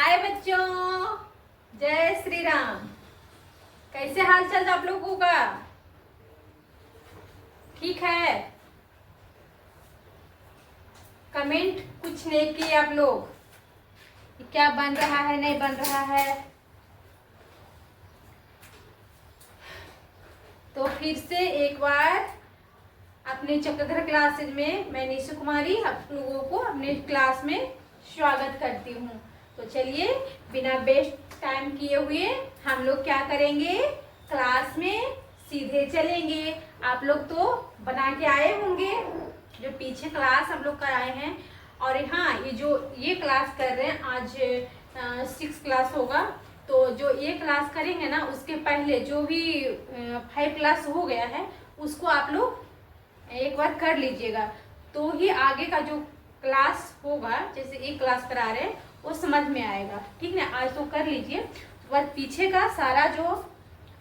हाय बच्चों, जय श्री राम। कैसे हाल चाल आप लोगों का? ठीक है? कमेंट कुछ नहीं किए आप लोग, क्या बन रहा है नहीं बन रहा है। तो फिर से एक बार अपने चक्रधर क्लासेज में मैं निशु कुमारी आप लोगों को अपने क्लास में स्वागत करती हूँ। तो चलिए बिना वेस्ट टाइम किए हुए हम लोग क्या करेंगे, क्लास में सीधे चलेंगे। आप लोग तो बना के आए होंगे जो पीछे क्लास हम लोग कराए हैं। और हाँ, ये क्लास कर रहे हैं आज 6 क्लास होगा। तो जो ये क्लास करेंगे ना, उसके पहले जो भी 5 क्लास हो गया है उसको आप लोग एक बार कर लीजिएगा, तो ही आगे का जो क्लास होगा, जैसे एक क्लास करा रहे हैं वो समझ में आएगा। ठीक है, आज तो कर लीजिए। तो बाद पीछे का सारा जो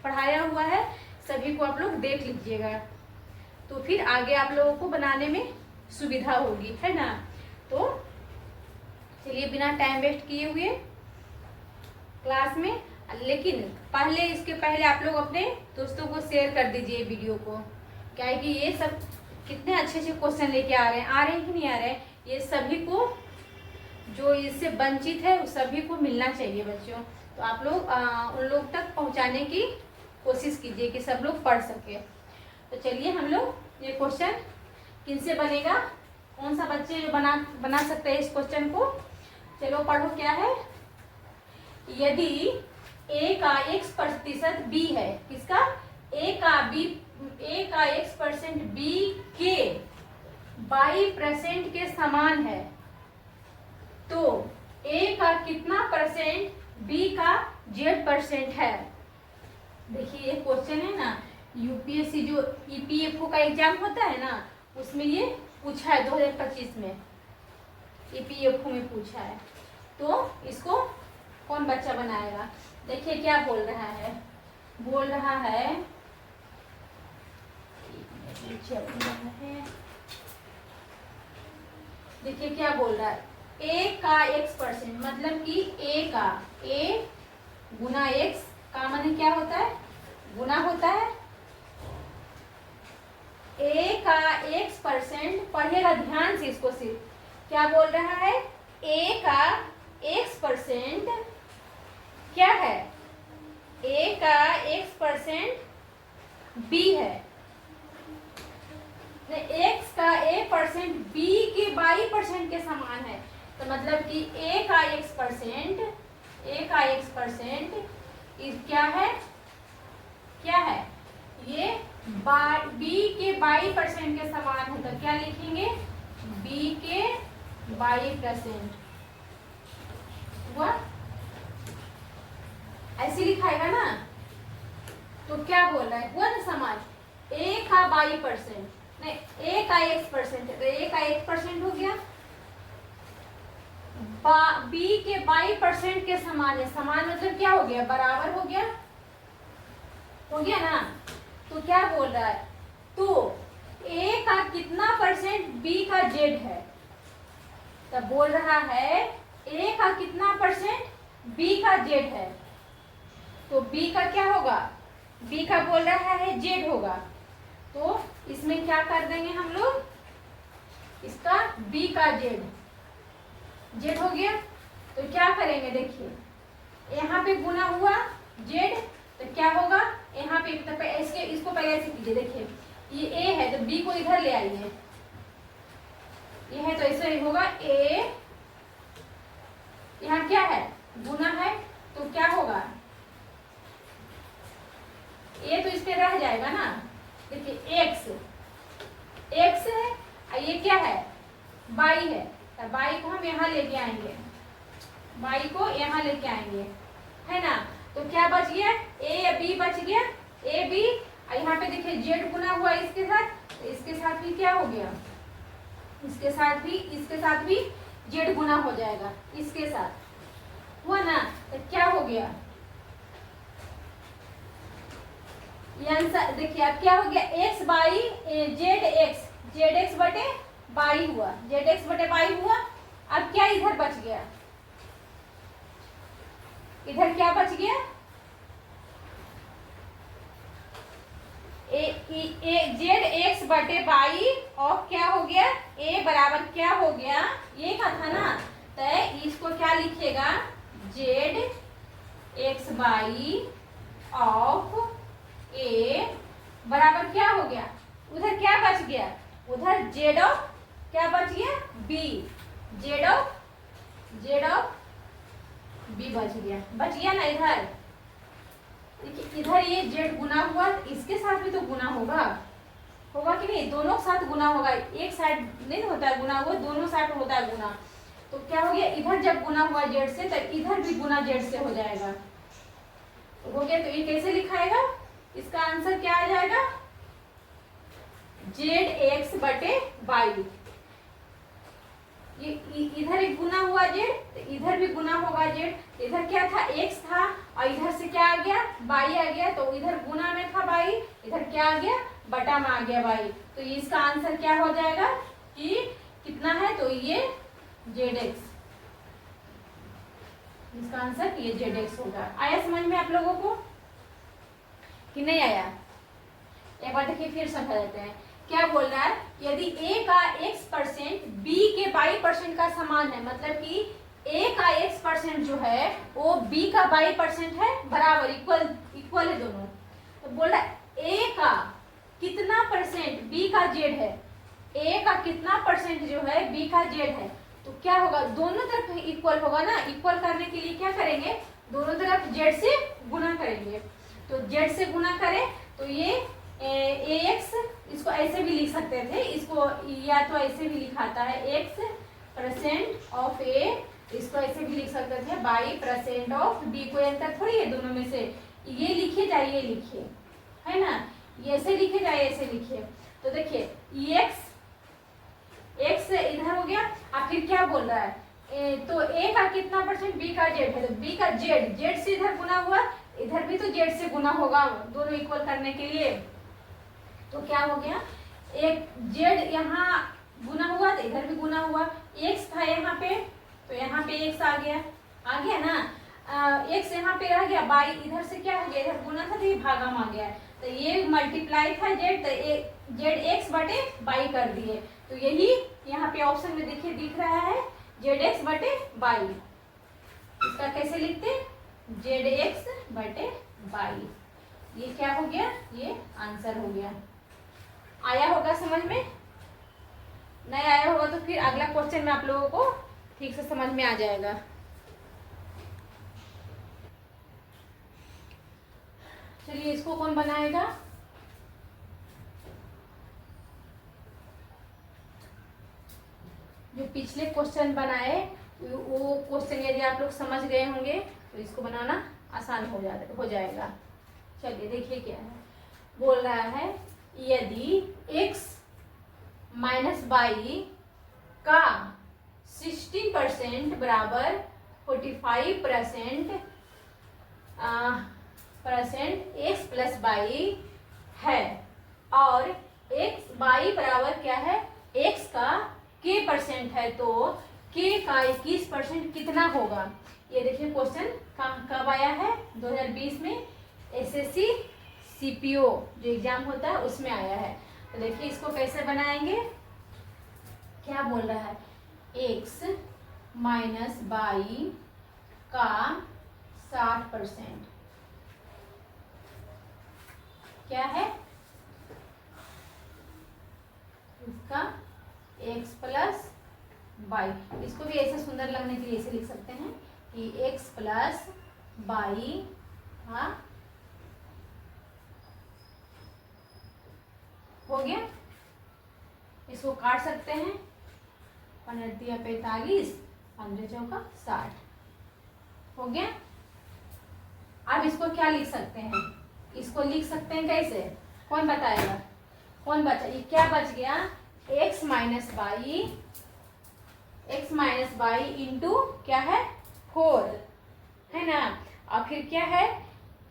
पढ़ाया हुआ है सभी को आप लोग देख लीजिएगा, तो फिर आगे आप लोगों को बनाने में सुविधा होगी, है ना। तो चलिए बिना टाइम वेस्ट किए हुए क्लास में, लेकिन इसके पहले आप लोग अपने दोस्तों को शेयर कर दीजिए वीडियो को। क्या है कि ये सब कितने अच्छे अच्छे क्वेश्चन लेके आ रहे हैं कि नहीं आ रहे हैं, ये सभी को जो इससे वंचित है उस सभी को मिलना चाहिए बच्चों। तो आप लोग उन लोग तक पहुंचाने की कोशिश कीजिए कि सब लोग पढ़ सके। तो चलिए हम लोग ये क्वेश्चन किनसे बनेगा, कौन सा बच्चे जो बना सकते हैं इस क्वेश्चन को। चलो पढ़ो, क्या है। यदि a का x% b है, किसका? a का x% b के y% के समान है, तो a का कितना परसेंट b का z% है। देखिए ये क्वेश्चन है ना, यूपीएससी जो ईपीएफओ का एग्जाम होता है ना, उसमें ये पूछा है 2025 में, ईपीएफओ में पूछा है। तो इसको कौन बच्चा बनाएगा? देखिए क्या बोल रहा है, देखिए क्या बोल रहा है, a का x%, मतलब कि a गुना x का माने क्या होता है, गुना होता है। a का x%, पढ़िएगा ध्यान से इसको, सिर्फ क्या बोल रहा है, a का x% क्या है, a का x% b है, x का a% b के y% के समान है। तो मतलब कि a का x% क्या है, ये b के y% के समान है। तो क्या लिखेंगे, b के y% हुआ, ऐसे लिखाएगा ना। तो क्या बोल रहा है, हुआ ना समझ, a का y% नहीं, a का x%, तो a का x% हो गया, b के y% के समान है। समान मतलब क्या हो गया, बराबर हो गया ना। तो क्या बोल रहा है, तो a का कितना परसेंट b का z है। तब बोल रहा है a का कितना परसेंट b का z है, तो b का क्या होगा, b का बोल रहा है z होगा। तो इसमें क्या कर देंगे हम लोग, इसका b का z हो गया। तो क्या करेंगे, देखिए यहाँ पे गुना हुआ z, तो क्या होगा यहाँ पे, तो इसको पहले ऐसे कीजिए। देखिए ये a है तो b को इधर ले आइए, ये है तो ऐसे ही होगा, a यहाँ क्या है, गुना है, तो क्या होगा, a तो इस पे रह जाएगा ना। देखिए x है और ये क्या है, y है, तो y को हम यहाँ लेके आएंगे, है ना। तो क्या बच गया, a b बच गया, a b, और यहाँ पे देखिए z गुना हुआ इसके साथ, तो इसके साथ भी क्या हो गया, इसके साथ भी z गुना हो जाएगा, इसके साथ हुआ ना। तो क्या हो गया, देखिए अब क्या हो गया, x बाई zx बटे y हुआ, अब क्या इधर बच गया, इधर क्या बच गया, जेड एक्स बटे बाई और क्या हो गया, ए बराबर क्या हो गया, ये का था ना, तो इसको क्या लिखिएगा, जेड एक्स बाई ऑफ ए बराबर क्या हो गया, उधर क्या बच गया, उधर जेड ऑफ क्या बच गया, बी, जेड ऑफ बी बच गया ना। इधर देखिए, इधर ये जेड गुना हुआ, इसके साथ भी तो गुना होगा कि नहीं, दोनों के साथ गुना होगा, एक साइड नहीं होता है गुना, वो दोनों साइड होता है गुना। तो क्या हो गया, इधर जब गुना हुआ जेड से, तो इधर भी गुना जेड से हो जाएगा, तो हो गया। तो ये कैसे लिखाएगा, इसका आंसर क्या आ जाएगा, जेड एक्स बटे बाई, ये इधर एक गुना हुआ जेड, तो इधर भी गुना होगा जेड, इधर क्या था, एक्स था, और इधर से क्या आ गया, बाई आ गया, तो इधर गुना में था बाई, इधर क्या आ गया, बटा में आ गया बाई। तो इसका आंसर क्या हो जाएगा कि कितना है, तो ये जेड एक्स, इसका आंसर ये जेड एक्स होगा। आया समझ में आप लोगों को कि नहीं आया, एक बार देखिए फिर समझा देते हैं। क्या बोल रहा है, यदि a का x% b के y% का समान है, मतलब कि a का x% जो है वो b का y% है, बराबर इक्वल है दोनों। तो बोल रहा है a का कितना परसेंट b का z है, a का कितना परसेंट जो है b का z है, तो क्या होगा, दोनों तरफ इक्वल होगा ना। इक्वल करने के लिए क्या करेंगे, दोनों तरफ z से गुना करेंगे। तो z से गुना करें तो ये ax, इसको ऐसे भी लिख सकते थे, इसको या तो ऐसे भी लिखाता है x% ऑफ a, इसको ऐसे भी लिख सकते थे y% ऑफ b, कोई अंतर थोड़ी है दोनों में से, ये लिखिए चाहे ये लिखिए, है ना, ये ऐसे लिखे चाहे ऐसे लिखिए। तो देखिए x इधर हो गया, अब फिर क्या बोल रहा है, तो a का कितना परसेंट b का z है, तो b का z से इधर गुना हुआ, इधर भी तो z से गुना होगा, दोनों इक्वल करने के लिए। तो क्या हो गया, एक z यहाँ गुना हुआ तो इधर भी गुना हुआ, x था यहाँ पे तो यहाँ पे x आ गया ना, x यहाँ पे रह गया, बाई इधर से क्या हो गया, इधर गुना था तो ये भागा में आ गया, तो ये मल्टीप्लाई था z, तो जेड एक्स बटे बाई कर दिए। तो यही यहाँ पे ऑप्शन में देखिए दिख रहा है, जेड एक्स बटे बाई, इसका कैसे लिखते, जेड एक्स बटे बाई, ये क्या हो गया, ये आंसर हो गया। आया होगा समझ में, नहीं आया होगा तो फिर अगला क्वेश्चन में आप लोगों को ठीक से समझ में आ जाएगा। चलिए इसको कौन बनाएगा, जो पिछले क्वेश्चन बनाए वो क्वेश्चन यदि आप लोग समझ गए होंगे तो इसको बनाना आसान हो जाएगा। चलिए देखिए क्या है, बोल रहा है यदि x माइनस बाई का 16% बराबर 45% x प्लस बाई है, और x बाई बराबर क्या है, x का k परसेंट है, तो k का 21% कितना होगा। ये देखिए क्वेश्चन कब आया है, 2020 में एसएससी सीपीओ जो एग्जाम होता है उसमें आया है। तो देखिए इसको कैसे बनाएंगे, क्या बोल रहा है, x माइनस बाई का 60% क्या है, इसका x प्लस बाई, इसको भी ऐसे सुंदर लगने के लिए ऐसे लिख सकते हैं कि x प्लस बाई, हाँ हो गया। इसको काट सकते हैं, 15 45, 15 चौका 60 हो गया। अब इसको क्या लिख सकते हैं, इसको लिख सकते हैं कैसे, कौन बताएगा, कौन बचा, ये क्या बच गया, x माइनस बाई इंटू क्या है 4, है ना, और फिर क्या है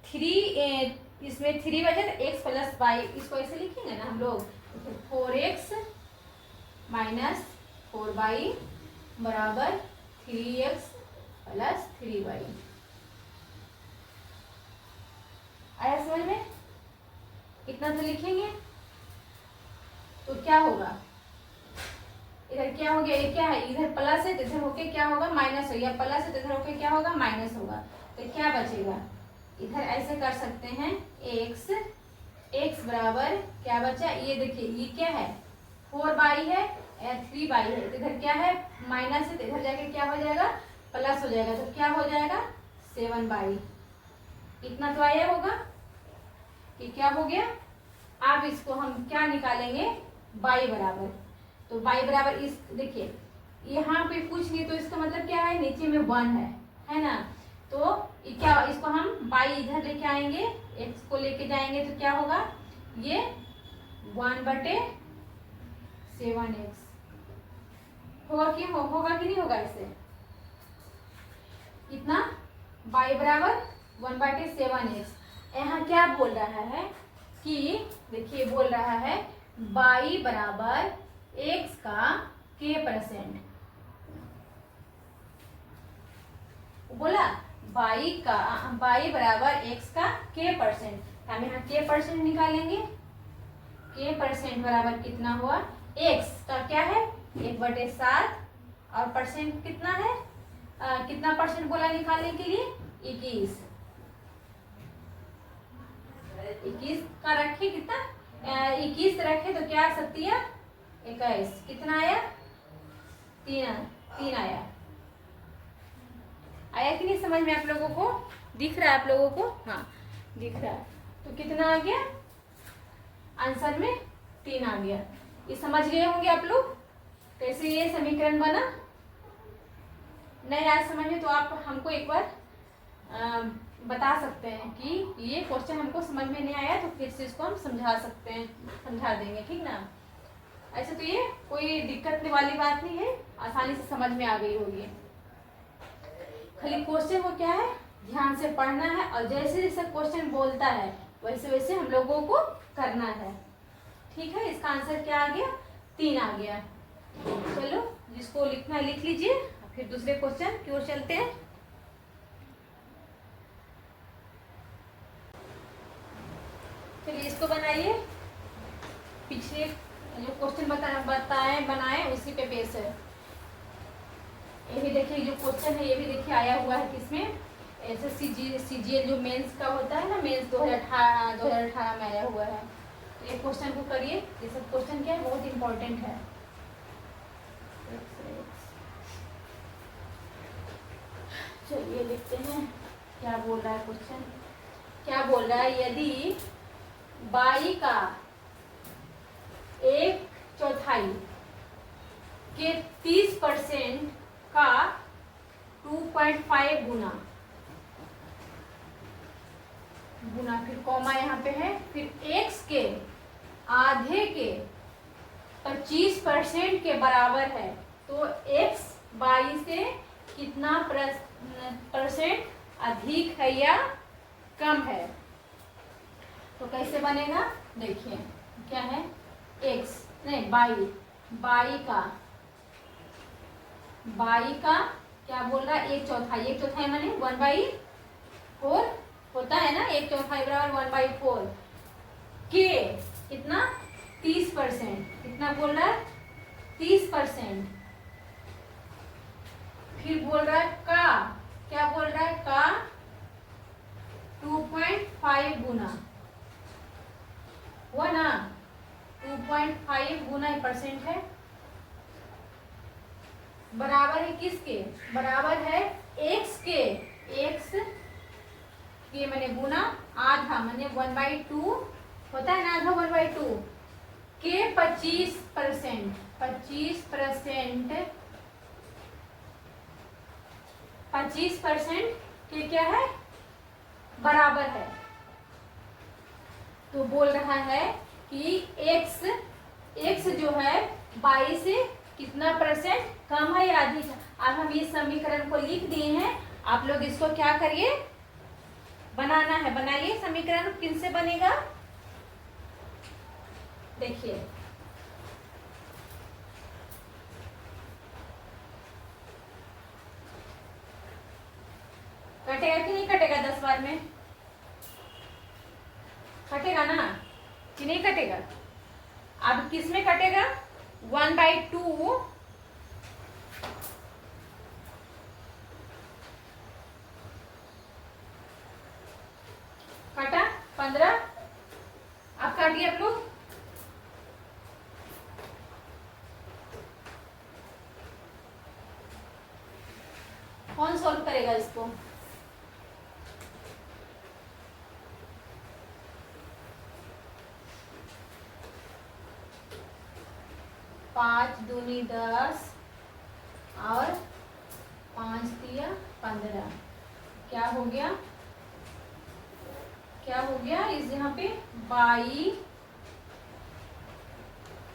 3, इसमें 3 बचे तो x प्लस बाई, इसको ऐसे लिखेंगे ना हम लोग, 4x माइनस 4 बाई बराबर 3x प्लस 3 बाई, समझ में? इतना तो लिखेंगे तो क्या होगा, इधर क्या हो गया, ये क्या है, इधर प्लस है तो इधर होके क्या होगा माइनस हो गया, प्लस है तो इधर होके क्या होगा माइनस होगा, तो क्या बचेगा, इधर ऐसे कर सकते हैं x, x बराबर क्या बचा, ये देखिए ये क्या है 4y है, 3y है, तो इधर क्या है माइनस है तो इधर जाके क्या हो जाएगा प्लस हो जाएगा, तो क्या हो जाएगा 7y। इतना तो आया होगा कि क्या हो गया। अब इसको हम क्या निकालेंगे y बराबर, तो y बराबर इस देखिए यहाँ पे कुछ नहीं तो इसका मतलब क्या है नीचे में 1 है ना, तो क्या इसको हम y इधर लेके आएंगे, x को लेके जाएंगे तो क्या होगा ये 1/7x होगा कि होगा कि नहीं होगा इससे, इतना y बराबर 1/7x। यहाँ क्या बोल रहा है कि देखिए बोल रहा है y बराबर x का k%, बोला y बराबर x का k%, हम यहाँ k% निकालेंगे, k% बराबर कितना हुआ, x का क्या है 1/7 और परसेंट कितना है, कितना परसेंट बोला निकालने के लिए 21 का रखे, कितना 21 रखे तो क्या आ सकती है 21, कितना आया 3 आया कि नहीं समझ में आप लोगों को, दिख रहा है आप लोगों को, हाँ दिख रहा है, तो कितना आ गया आंसर में 3 आ गया। ये समझ गए होंगे आप लोग कैसे ये समीकरण बना, नहीं आया समझ में तो आप हमको एक बार बता सकते हैं कि ये क्वेश्चन हमको समझ में नहीं आया, तो फिर से इसको हम समझा सकते हैं, समझा देंगे, ठीक ना। ऐसे तो ये कोई दिक्कत वाली बात नहीं है, आसानी से समझ में आ गई होगी, खाली क्वेश्चन को क्या है ध्यान से पढ़ना है और जैसे जैसे क्वेश्चन बोलता है वैसे वैसे हम लोगों को करना है, ठीक है। इसका आंसर क्या आ गया 3 आ गया। चलो जिसको लिखना लिख लीजिए, फिर दूसरे क्वेश्चन की ओर चलते हैं। चलिए इसको बनाइए, पिछले जो क्वेश्चन बनाए उसी पे बेस है। ये भी देखिए जो क्वेश्चन है ये भी देखिए आया हुआ है किसमें, ऐसे सीजीएल जो मेंस का होता है ना, मेंस 2018 में आया हुआ है, तो ये क्वेश्चन को करिए, ये सब क्वेश्चन क्या है बहुत इंपॉर्टेंट है। चलिए लिखते हैं क्या बोल रहा है क्वेश्चन, क्या बोल रहा है, यदि y का 1/4 के 30% का 2.5 गुना फिर कॉमा यहाँ पे है, फिर x के आधे के 25% के बराबर है, तो x y से कितना परसेंट अधिक है या कम है, तो कैसे बनेगा देखिए, क्या है x नहीं y का क्या बोल रहा है 1/4 माने 1/4 होता है ना, 1/4 बराबर 1/4 के कितना 30%, कितना बोल रहा है 30%, फिर बोल रहा है का, क्या बोल रहा है का 2.5 गुना हुआ ना, 2.5 गुना परसेंट है, बराबर है किसके, बराबर है x के, x के मैंने गुना आधा मैंने 1/2 होता है ना, आधा 1/2 के 25% के क्या है बराबर है, तो बोल रहा है कि x जो है y से कितना परसेंट कम है या अधिक है। अब हम इस समीकरण को लिख दिए हैं, आप लोग इसको क्या करिए बनाना है, बनाइए समीकरण, किनसे बनेगा देखिए, कटेगा कि नहीं कटेगा 10 बार में, कटेगा ना कि नहीं कटेगा? अब किस में कटेगा? 1/2 कटा 15। अब काटिए आप लोग। कौन सॉल्व करेगा इसको? पाँच दूनी 10 और 5 दिया 15। क्या हो गया? क्या हो गया? इस यहाँ पे बाई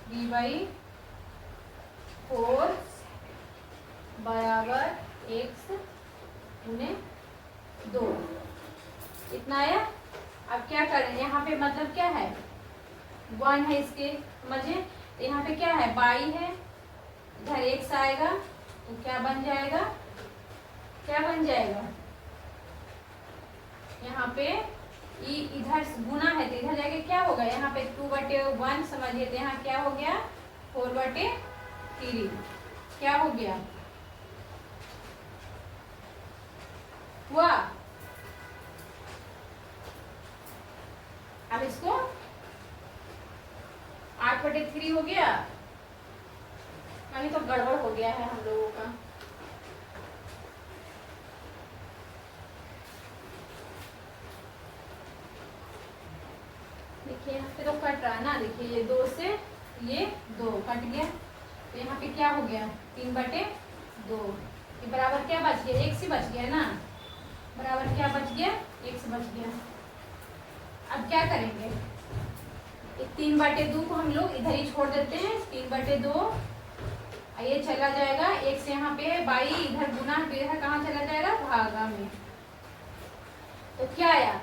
b/4 बराबर x गुने 2 इतना आया। अब क्या करें? यहाँ पे मतलब क्या है? 1 है इसके, समझे? यहाँ पे क्या है? बाई है, इधर x आएगा तो क्या बन जाएगा? क्या बन जाएगा? यहाँ पे इधर गुना है तो इधर जाके क्या होगा? यहाँ पे 2/1 समझिए तो यहाँ क्या हो गया? 4/3 क्या हो गया? हुआ। अब इसको 8/3 हो गया। नहीं तो गड़बड़ हो गया है हम लोगों का। देखिए यहाँ पे तो कट रहा है ना। देखिए ये 2 से ये 2 कट गया तो यहाँ पे क्या हो गया? 3/2। ये बराबर क्या बच गया? x ही बच गया ना। बराबर क्या बच गया? x बच गया। अब क्या करेंगे? 3/2 को हम लोग इधर ही छोड़ देते हैं। 3/2 ये चला जाएगा। x यहाँ पे बाई, इधर गुना तो इधर कहाँ चला जाएगा? भागा में। तो क्या आया?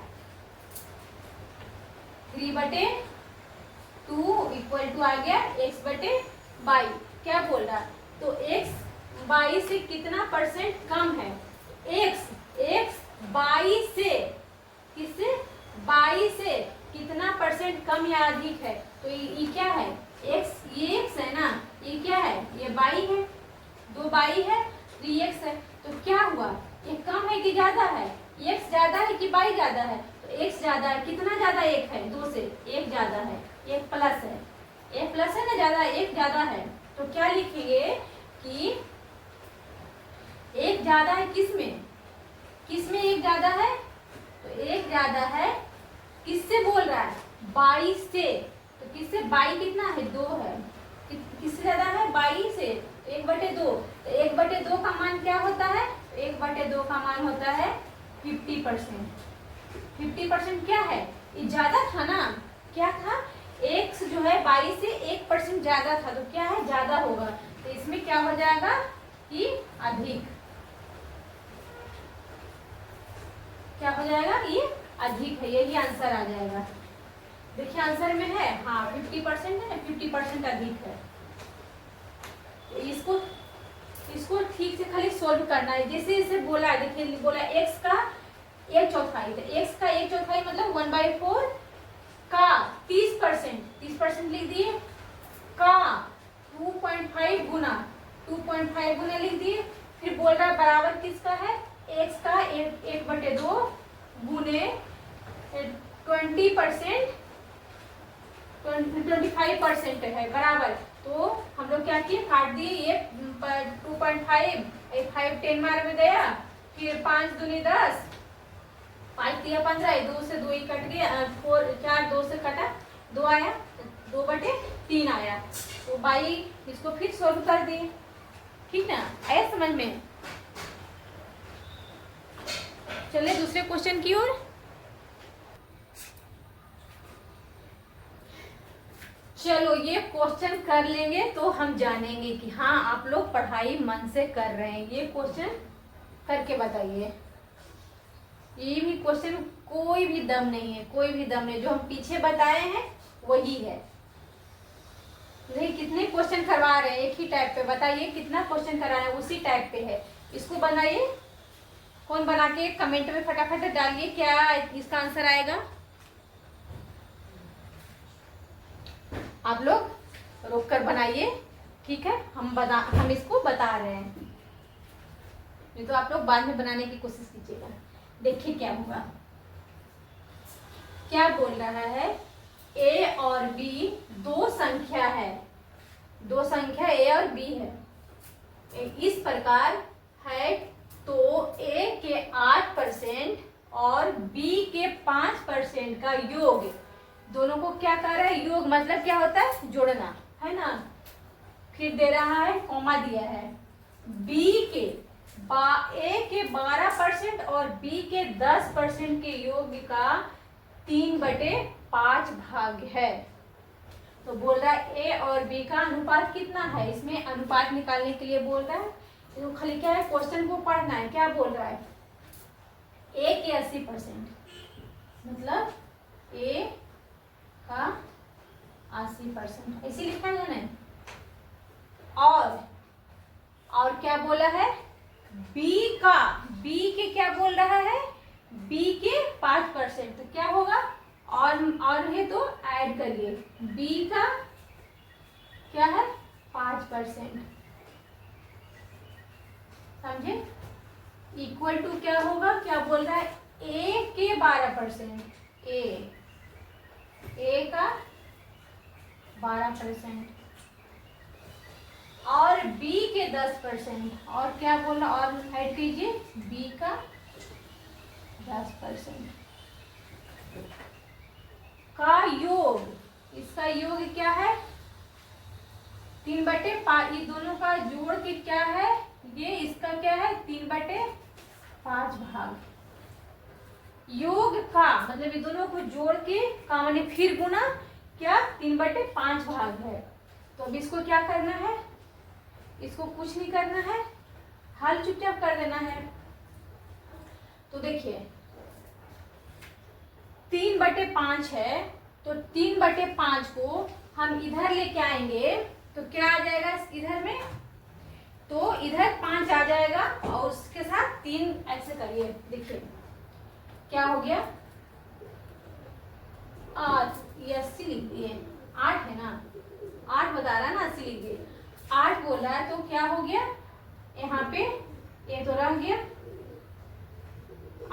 3/2 इक्वल टू आ गया x/बाई। क्या बोल रहा? तो x बाई से कितना परसेंट कम है? x बाई से, किससे? बाई से कितना परसेंट कम या अधिक है? तो ये क्या है? x, ये x है ना। ये क्या है? ये बाई है। 2 बाई है तो ये x है। तो क्या हुआ? ये कम है कि ज्यादा है? x ज्यादा है कि बाई ज्यादा है? तो x ज्यादा है। कितना ज्यादा? 1 है। 2 से 1 ज्यादा है। 1 प्लस है। 1 प्लस है ना, ज्यादा। 1 ज्यादा है तो क्या लिखेंगे कि 1 ज्यादा है किसमें? किसमें 1 ज्यादा है? तो 1 ज्यादा है किससे बोल रहा है? बाई से। तो किससे? बाई कितना है? 2 है। किससे ज्यादा है? बाई से। 1/2। तो 1/2 का मान क्या होता है? 1/2 का मान होता है 50%। 50% क्या है? ये ज्यादा था ना। क्या था? x जो है बाई से 1% ज्यादा था तो क्या है? ज्यादा होगा। तो इसमें क्या हो जाएगा कि अधिक। क्या हो जाएगा? ये अधिक है। यही आंसर आ जाएगा। देखिए आंसर में है, हाँ 50% है, 50% अधिक है। तो इसको ठीक से खाली सोल्व करना है। जैसे इसे बोला है, देखिए बोला x का 1/4, तो x का 1/4 मतलब 1/4 का 30%, 30% लिख दिए। का 2.5 गुना, 2.5 गुना लिख दिए। फिर बोल रहा है बराबर किसका है? x का 1/2 गुने 20%, 25% है बराबर। तो हम लोग क्या किए? काट दिए। ये 2.5, 5 10 मार में गया। फिर 5 दूनी 10, 5 दिया 15, 2 से 2 ही कट गया। 4 2 से कटा 2 आया, 2/3 आया। तो बाई इसको फिर सोल्व कर दिए। ठीक ना? आया समझ में? चलिए दूसरे क्वेश्चन की ओर। चलो ये क्वेश्चन कर लेंगे तो हम जानेंगे कि हाँ आप लोग पढ़ाई मन से कर रहे हैं। ये क्वेश्चन करके बताइए। ये भी क्वेश्चन कोई भी दम नहीं है, कोई भी दम नहीं। जो हम पीछे बताए हैं वही है। नहीं, कितने क्वेश्चन करवा रहे हैं एक ही टाइप पे? बताइए कितना क्वेश्चन करा है उसी टाइप पे है। इसको बनाइए। कौन बना के कमेंट में फटाफट डालिए क्या इसका आंसर आएगा। आप लोग रोक कर बनाइए, ठीक है। हम इसको बता रहे हैं, नहीं तो आप लोग बाद में बनाने की कोशिश कीजिएगा। देखिए क्या हुआ, क्या बोल रहा है, ए और बी दो संख्या है, दो संख्या ए और बी है, इस प्रकार है। तो ए के 8% और बी के 5% का योग, दोनों को क्या कर रहा है, योग मतलब क्या होता है, जोड़ना है ना। फिर दे रहा है, कॉमा दिया है, बी के ए के 12% और बी के 10% के योग का 3/5 भाग है। तो बोल रहा है ए और बी का अनुपात कितना है, इसमें अनुपात निकालने के लिए बोल रहा है। तो खाली क्या है, क्वेश्चन को पढ़ना है। क्या बोल रहा है, ए के 80%, मतलब ए का 80%, ऐसे लिखा है ना। और क्या बोला है, बी के क्या बोल रहा है, बी के 5%, तो क्या होगा, और है तो ऐड करिए, बी का क्या है 5%, समझे, इक्वल टू क्या होगा, क्या बोल रहा है, ए के 12%, ए का 12% और बी के 10%, और क्या बोल रहा, और ऐड कीजिए बी का 10% का योग, इसका योग क्या है 3/5, ये दोनों का जोड़ के क्या है, ये इसका क्या है 3/5 भाग। योग का मतलब ये दोनों को जोड़ के का माने फिर गुना क्या 3/5 भाग है। तो अब इसको क्या करना है, इसको कुछ नहीं करना है, हल चुपचाप कर देना है। तो देखिए 3/5 है, तो 3/5 को हम इधर लेके आएंगे तो क्या आ जाएगा इधर में, तो इधर 5 आ जाएगा और उसके साथ 3 ऐसे करिए। देखिए क्या हो गया, 8, ये 80 लिख दिए, 8 है ना, 8 बता रहा है ना, 80 लिख दिए, 8 बोल रहा है। तो क्या हो गया यहाँ पे, ये तो रह गया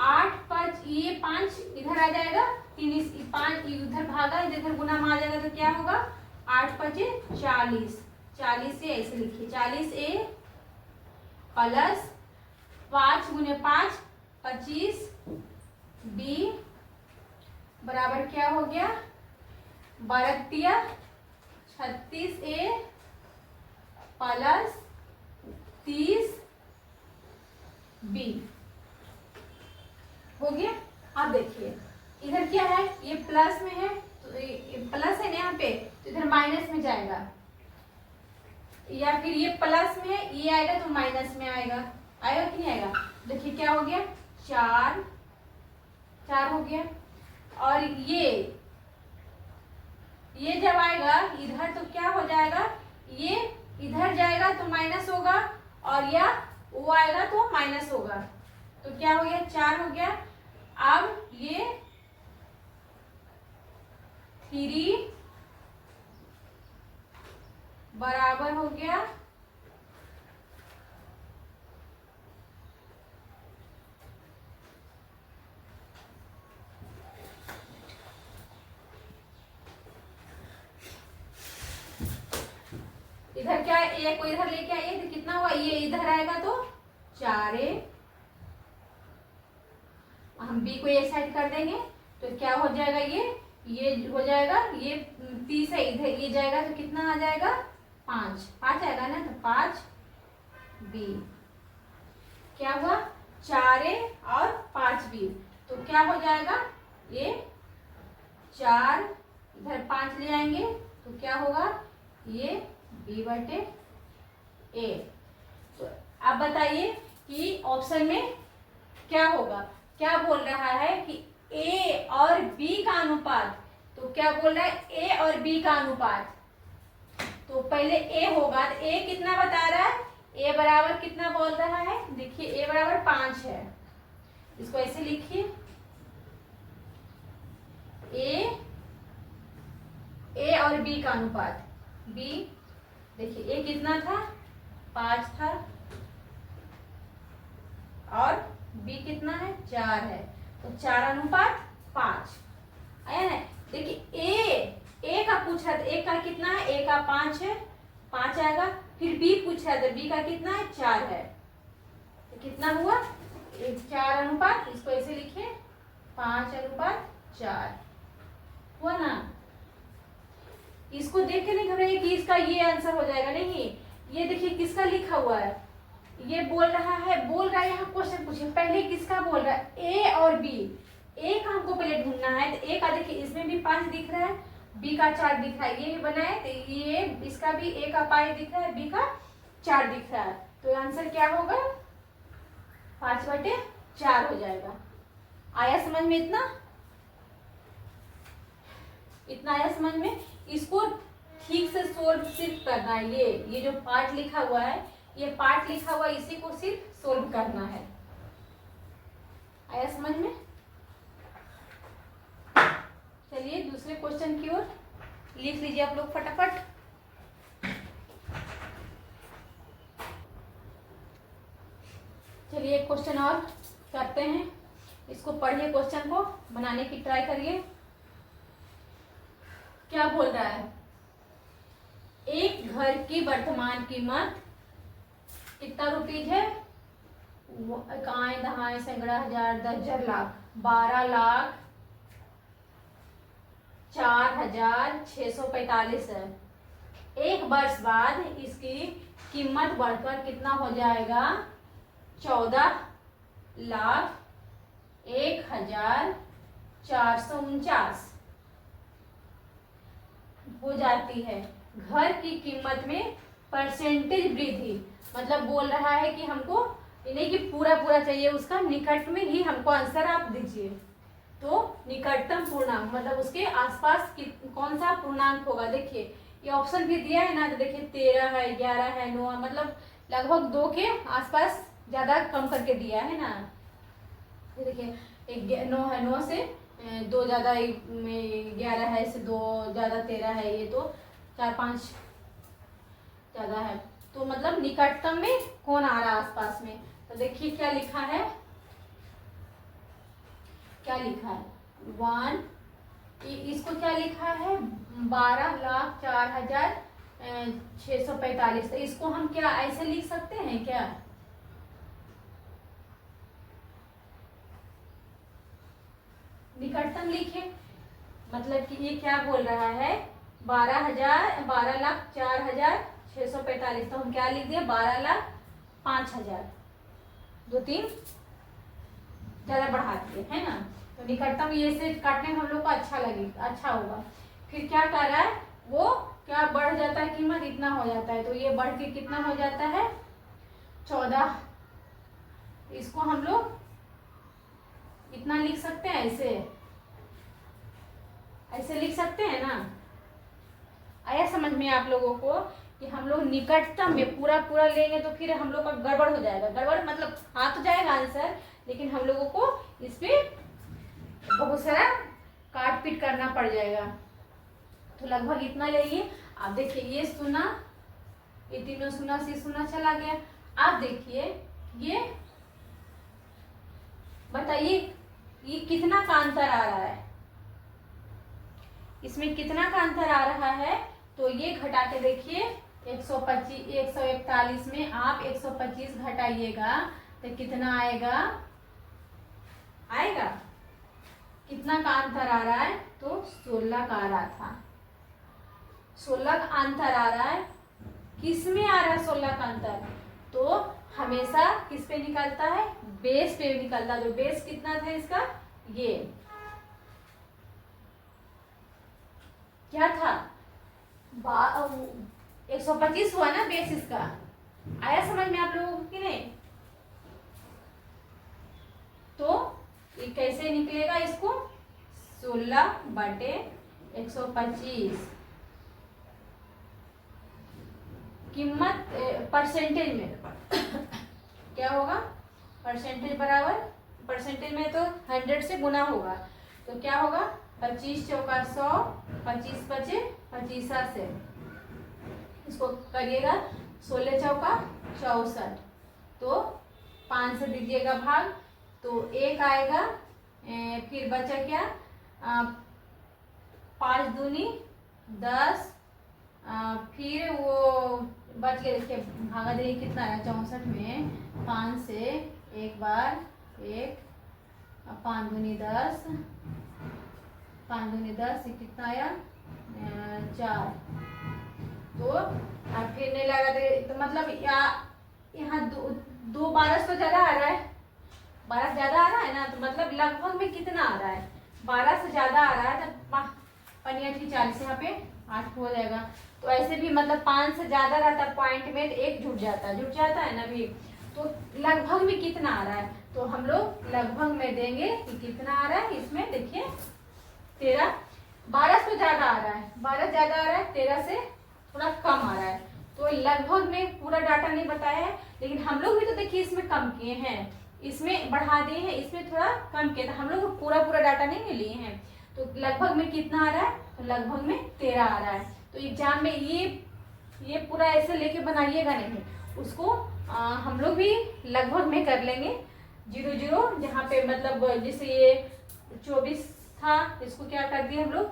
8 5, ये 5 इधर आ जाएगा, 3 5 इधर भागा, इधर गुना में आ जाएगा, तो क्या होगा 8 5 40, 40 से ऐसे लिखिए 40 ए प्लस 5 गुने 5 25 बी बराबर क्या हो गया 32 36 ए प्लस 30 बी हो गया। अब देखिए इधर क्या है, ये प्लस में है, तो ये प्लस है ना यहाँ पे, तो इधर माइनस में जाएगा, या फिर ये प्लस में है, ये आएगा तो माइनस में आएगा, आएगा कि नहीं आएगा। देखिए क्या हो गया 4 हो गया, और ये जब आएगा इधर तो क्या हो जाएगा, ये इधर जाएगा तो माइनस होगा, और या वो आएगा तो माइनस होगा, तो क्या हो गया 4 हो गया। अब ये 3 बराबर हो गया इधर क्या है, ए को इधर लेके आइए तो कितना हुआ, ये इधर आएगा तो 4a, हम बी को एक साइड कर देंगे तो क्या हो जाएगा, ये हो जाएगा, ये 30 है, इधर ये जाएगा तो कितना आ जाएगा 5 आएगा ना, तो 5 बी, क्या हुआ 4a और 5 बी, तो क्या हो जाएगा, ये 4 इधर 5 ले आएंगे तो क्या होगा, ये b/a। तो अब बताइए कि ऑप्शन में क्या होगा, क्या बोल रहा है कि ए और बी का अनुपात, तो क्या बोल रहा है ए और बी का अनुपात, तो पहले ए होगा, तो ए कितना बता रहा है, ए बराबर कितना बोल रहा है, देखिए ए बराबर 5 है, इसको ऐसे लिखिए, ए ए और बी का अनुपात। बी देखिए ए कितना था 5 था और बी कितना है 4 है, तो 4:5 आया ना। देखिए ए का पूछा है तो ए का कितना है, ए का 5 है, 5 आएगा। फिर बी पूछा है तो बी का कितना है 4 है, तो कितना हुआ 4:, इसको ऐसे लिखे 5:4 हुआ ना। इसको देख के नहीं घबराइए कि इसका ये आंसर हो जाएगा, नहीं। ये देखिए किसका लिखा हुआ है, ये बोल रहा है यहाँ क्वेश्चन पूछे पहले किसका बोल रहा है, ए और बी। ए का हमको पहले ढूंढना है, तो ए का देखिए इसमें भी 5 दिख रहा है, बी का 4 दिख रहा है, ये भी बनाए तो ये इसका भी ए का 5 दिख रहा है, बी का 4 दिख रहा है, तो आंसर क्या होगा 5/4 हो जाएगा। आया समझ में? इतना आया समझ में। इसको ठीक से सोल्व सिर्फ करना है, ये जो पार्ट लिखा हुआ है, ये पार्ट लिखा हुआ है, इसी को सिर्फ सोल्व करना है। आया समझ में? चलिए दूसरे क्वेश्चन की ओर लिख लीजिए आप लोग फटाफट। चलिए एक क्वेश्चन और करते हैं, इसको पढ़िए, क्वेश्चन को बनाने की ट्राई करिए। क्या बोल रहा है, एक घर की वर्तमान कीमत कितना रुपीज है, इकाई दहाई सैकड़ा हजार 10,000 लाख, 12,04,645 है। एक वर्ष बाद इसकी कीमत बढ़कर कितना हो जाएगा 14,01,449 हो जाती है। घर की कीमत में परसेंटेज वृद्धि, मतलब बोल रहा है कि हमको नहीं कि पूरा चाहिए, उसका निकट में ही हमको आंसर आप दीजिए। तो निकटतम पूर्णांक मतलब उसके आसपास कौन सा पूर्णांक होगा। देखिए ये ऑप्शन भी दिया है ना, तो देखिए 13 है, 11 है, 9, मतलब लगभग 2 के आसपास ज्यादा कम करके दिया है ना। ये देखिए 9 है, 9 से 2 ज्यादा 11 है, इससे 2 ज्यादा 13 है, ये तो 4-5 ज्यादा है, तो मतलब निकटतम में कौन आ रहा है आसपास में। तो देखिए क्या लिखा है, 1, इसको क्या लिखा है 12,04,645, तो इसको हम क्या ऐसे लिख सकते हैं क्या, निकटतम लिखे, मतलब कि ये क्या बोल रहा है 12,04,645, तो हम क्या लिख दिए 12,05,000, 2-3 ज्यादा बढ़ा दिए है ना। तो निकटतम ये से काटने में हम लोग को अच्छा होगा। फिर क्या कर रहा है वो, क्या बढ़ जाता है कीमत, इतना हो जाता है, तो ये बढ़ के कितना हो जाता है 14। इसको हम लोग इतना लिख सकते हैं, ऐसे लिख सकते हैं ना। आया समझ में आप लोगों को कि हम लोग निकटतम में पूरा लेंगे तो फिर हम लोग का गड़बड़ हो जाएगा। गड़बड़ मतलब आ तो जाएगा आंसर, लेकिन हम लोगों को इस पे बहुत सारा काट पीट करना पड़ जाएगा। तो लगभग इतना लेंगे। आप देखिए ये सुना, ये तीनों सुना से सुना चला गया। आप देखिए ये बताइए ये कितना का अंतर आ रहा है, इसमें कितना का अंतर आ रहा है। तो ये घटा के देखिए 141 में आप 125 घटाइएगा तो कितना आएगा, कितना का अंतर आ रहा है, तो 16 का आ रहा था। 16 का अंतर आ रहा है, किस में आ रहा है 16 का अंतर, तो हमेशा किस पे निकलता है, बेस पे निकलता है। तो बेस कितना था इसका, ये क्या था 125 हुआ ना बेस इसका। आया समझ में आप लोगों को कि नहीं। तो ये कैसे निकलेगा, इसको 16/125 कीमत परसेंटेज में क्या होगा, परसेंटेज बराबर, परसेंटेज में तो 100 से गुना होगा, तो क्या होगा 25 चौका 100 25 बचे 25 से इसको करिएगा 16 चौका 64, तो 5 से दीजिएगा भाग, तो 1 आएगा। फिर बचा क्या, 5 दूनी 10, फिर वो बच गया। देखिए भागा देखिए कितना आया 64 में, 5 से एक बार 1, 5 दूनी 10, 5 दूनी 10, ये कितना आया 4। तो अब फिर नहीं लगा तो मतलब यहाँ दो 12 तो ज्यादा आ रहा है, 12 ज्यादा आ रहा है ना, तो मतलब लगभग में कितना आ रहा है, 12 से ज्यादा आ रहा है, तो 5 40 यहाँ पे 8 हो जाएगा। तो ऐसे भी मतलब 5 से ज्यादा रहता है पॉइंट में, तो 1 जुट जाता है ना भी। तो लगभग में कितना आ रहा है, तो हम लोग लगभग में देंगे कि कितना आ रहा है। इसमें देखिए 13, 12 से ज्यादा आ रहा है, 12 ज्यादा आ रहा है, 13 से थोड़ा कम आ रहा है। तो लगभग में पूरा डाटा नहीं बताया है, लेकिन हम लोग भी तो देखिए इसमें कम किए हैं, इसमें बढ़ा दिए हैं, इसमें थोड़ा कम किया था, हम लोग पूरा डाटा नहीं लिए हैं। तो लगभग में कितना आ रहा है, तो लगभग में 13 आ रहा है। तो एग्जाम में ये पूरा ऐसे लेके बनाइएगा नहीं, उसको हम लोग भी लगभग में कर लेंगे। 0 जहाँ पे मतलब जैसे ये 24 था, इसको क्या कर दिए हम लोग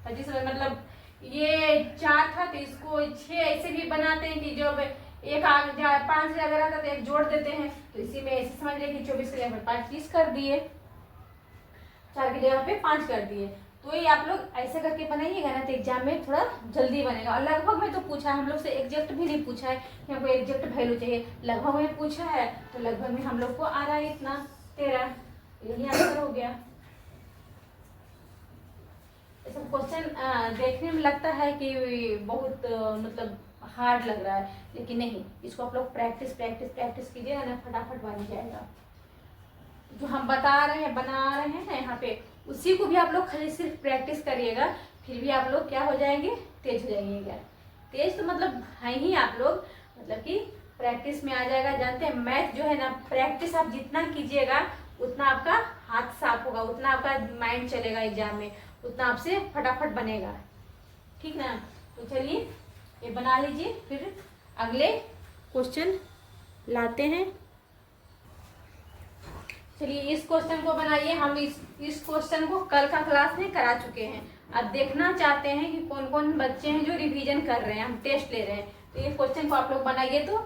25, मतलब ये 4 था तो इसको 6 ऐसे भी बनाते हैं कि जब एक 5 से ज्यादा रहता तो 1 जोड़ देते हैं। तो इसी में ऐसे समझ रहे कि 24 की जगह पे 25 कर दिए, 4 की जगह पे 5 कर दिए। तो ये आप लोग ऐसे करके बनाइएगा ना, तो एग्जाम में थोड़ा जल्दी बनेगा। और लगभग में तो पूछा है, हम लोग से एग्जैक्ट भी नहीं पूछा है कि हमको एग्जैक्ट वैल्यू चाहिए, लगभग में पूछा है। तो लगभग में हम लोग को आ रहा है इतना 13, यही आंसर हो गया। सब क्वेश्चन देखने में लगता है कि बहुत मतलब हार्ड लग रहा है, लेकिन नहीं, इसको आप लोग प्रैक्टिस कीजिएगा ना, फटाफट बन जाएगा। जो हम बता रहे हैं बना रहे हैं ना यहाँ पे, उसी को भी आप लोग खाली सिर्फ प्रैक्टिस करिएगा, फिर भी आप लोग क्या हो जाएंगे, तेज हो जाइएगा। तेज तो मतलब है ही आप लोग, मतलब कि प्रैक्टिस में आ जाएगा। जानते हैं मैथ जो है ना, प्रैक्टिस आप जितना कीजिएगा उतना आपका हाथ साफ होगा, उतना आपका माइंड चलेगा एग्जाम में, उतना आपसे फटाफट बनेगा, ठीक ना। तो चलिए ये बना लीजिए, फिर अगले क्वेश्चन लाते हैं। चलिए इस क्वेश्चन को बनाइए। हम इस क्वेश्चन को कल का क्लास में करा चुके हैं। अब देखना चाहते हैं कि कौन कौन बच्चे हैं जो रिवीजन कर रहे हैं, हम टेस्ट ले रहे हैं। तो ये क्वेश्चन को आप लोग बनाइए, तो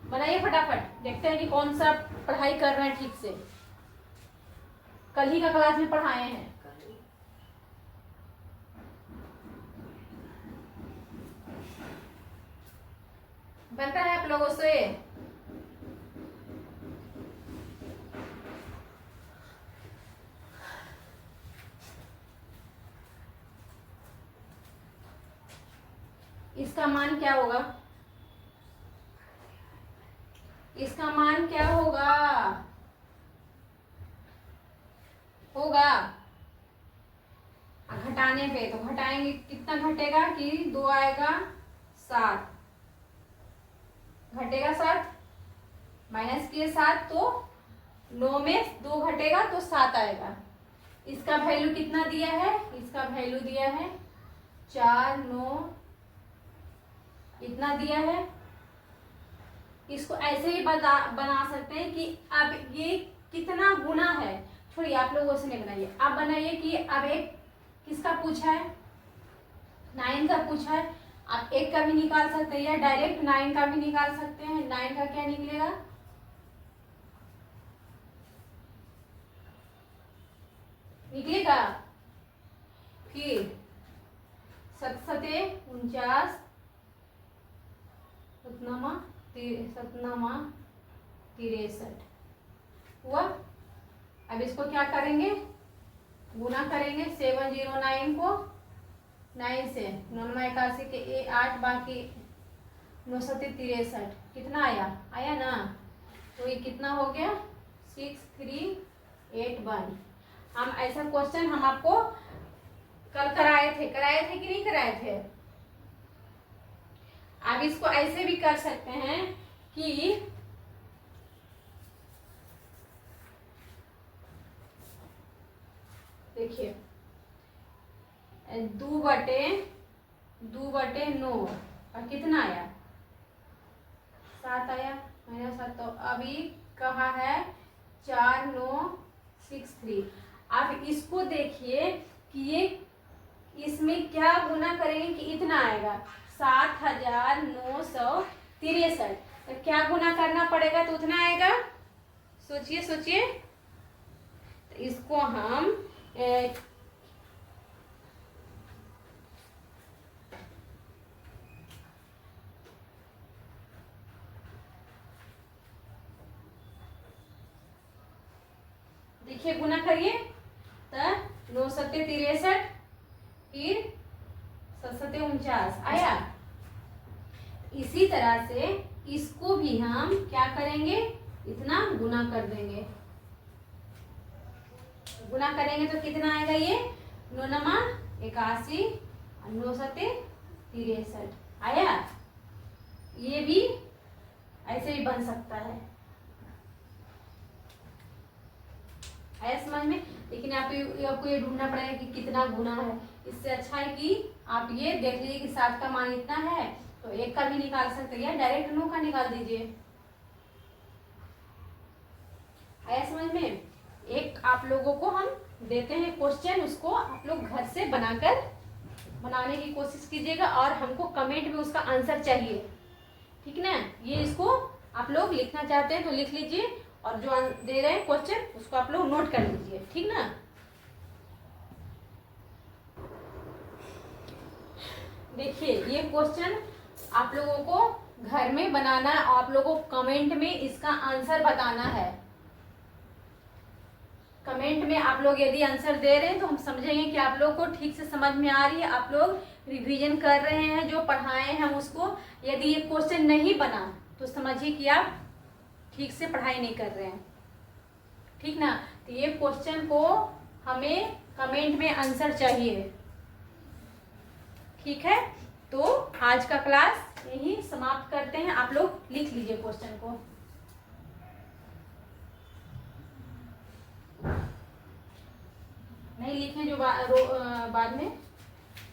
बनाइए फटाफट, देखते हैं कि कौन सा पढ़ाई कर रहे हैं ठीक से। कल ही का क्लास में पढ़ाए हैं। बनता है आप लोगों से? इसका मान क्या होगा, इसका मान क्या होगा, घटाने पे तो घटाएंगे, कितना घटेगा कि 2 आएगा 7, घटेगा 7, माइनस किए 7 तो 9 में 2 घटेगा तो 7 आएगा। इसका वैल्यू कितना दिया है, इसका वैल्यू दिया है 4 9 इतना दिया है। इसको ऐसे ही बना सकते हैं कि अब ये कितना गुना है, छोड़िए आप लोगों से नहीं बनाइए, आप बनाइए कि अब एक किसका पूछा है, 9 का पूछा है। आप 1 का भी निकाल सकते हैं या डायरेक्ट 9 का भी निकाल सकते हैं। 9 का क्या निकलेगा, निकलेगा फिर 7 सते 49, 7 63 हुआ। अब इसको क्या करेंगे, गुना करेंगे 709 को 9 से, 9 के 8 बाकी 9 सते 63, कितना आया ना। तो ये कितना हो गया 6381। हम ऐसा क्वेश्चन हम आपको कल कराए थे कि नहीं कराए थे। अब इसको ऐसे भी कर सकते हैं कि देखिए दो बटे 9 और कितना आया 7 आया -7। तो अभी कहा है 4963। अब इसको देखिए कि ये इसमें क्या गुना करेंगे कि इतना आएगा 7963। तो क्या गुना करना पड़ेगा तो उतना आएगा। सोचिए सोचिए। तो इसको हम देखिए गुना करिए। तो 9 सत्ते 63 फिर 7 सत्ते 49 आया। इसी तरह से इसको भी हम क्या करेंगे इतना गुना कर देंगे। गुना करेंगे तो कितना आएगा ये 9 नमा 81 और 9 सत्ते 63 आया। ये भी ऐसे भी बन सकता है। आया समझ में। लेकिन आपको ये ढूंढना पड़ेगा कि कितना गुना है। इससे अच्छा है कि आप ये देख लीजिए कि 7 का मान इतना है तो 1 का भी निकाल सकते हैं या डायरेक्ट 9 का निकाल दीजिए। आया समझ में। एक आप लोगों को हम देते हैं क्वेश्चन, उसको आप लोग घर से बनाने की कोशिश कीजिएगा और हमको कमेंट में उसका आंसर चाहिए। ठीक ना। ये इसको आप लोग लिखना चाहते हैं तो लिख लीजिए और जो दे रहे हैं क्वेश्चन उसको आप लोग नोट कर लीजिए। ठीक ना। देखिए ये क्वेश्चन आप लोगों को घर में बनाना है। आप लोगों को कमेंट में इसका आंसर बताना है। कमेंट में आप लोग यदि आंसर दे रहे हैं तो हम समझेंगे कि आप लोग को ठीक से समझ में आ रही है, आप लोग रिवीजन कर रहे हैं जो पढ़ाए हैं हम उसको। यदि ये क्वेश्चन नहीं बना तो समझिए कि आप ठीक से पढ़ाई नहीं कर रहे हैं। ठीक ना। तो ये क्वेश्चन को हमें कमेंट में आंसर चाहिए। ठीक है। तो आज का क्लास यही समाप्त करते हैं। आप लोग लिख लीजिए क्वेश्चन को। नहीं लिखें जो बाद में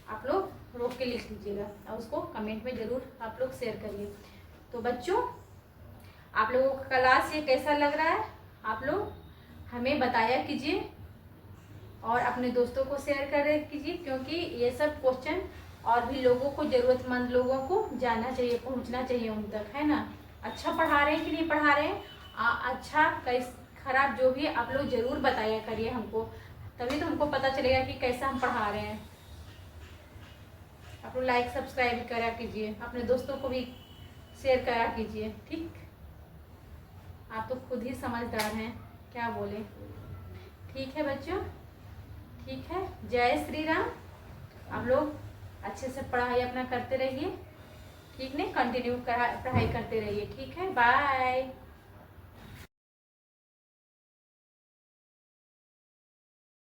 आप लोग रोक के लिख लीजिएगा और उसको कमेंट में जरूर आप लोग शेयर करिए। तो बच्चों आप लोगों का क्लास ये कैसा लग रहा है आप लोग हमें बताया कीजिए और अपने दोस्तों को शेयर कर कीजिए, क्योंकि ये सब क्वेश्चन और भी लोगों को, जरूरतमंद लोगों को जानना चाहिए, पहुंचना चाहिए उन तक। है ना। अच्छा पढ़ा रहे हैं कि नहीं पढ़ा रहे हैं, अच्छा खराब जो भी आप लोग जरूर बताया करिए हमको, तभी तो हमको पता चलेगा कि कैसा हम पढ़ा रहे हैं। आप लोग लाइक सब्सक्राइब करा कीजिए, अपने दोस्तों को भी शेयर करा कीजिए। ठीक। आप तो खुद ही समझदार हैं, क्या बोले। ठीक है बच्चों। ठीक है। जय श्री राम। आप लोग अच्छे से पढ़ाई अपना करते रहिए। ठीक नहीं, कंटिन्यू पढ़ाई करते रहिए। ठीक है। बाय।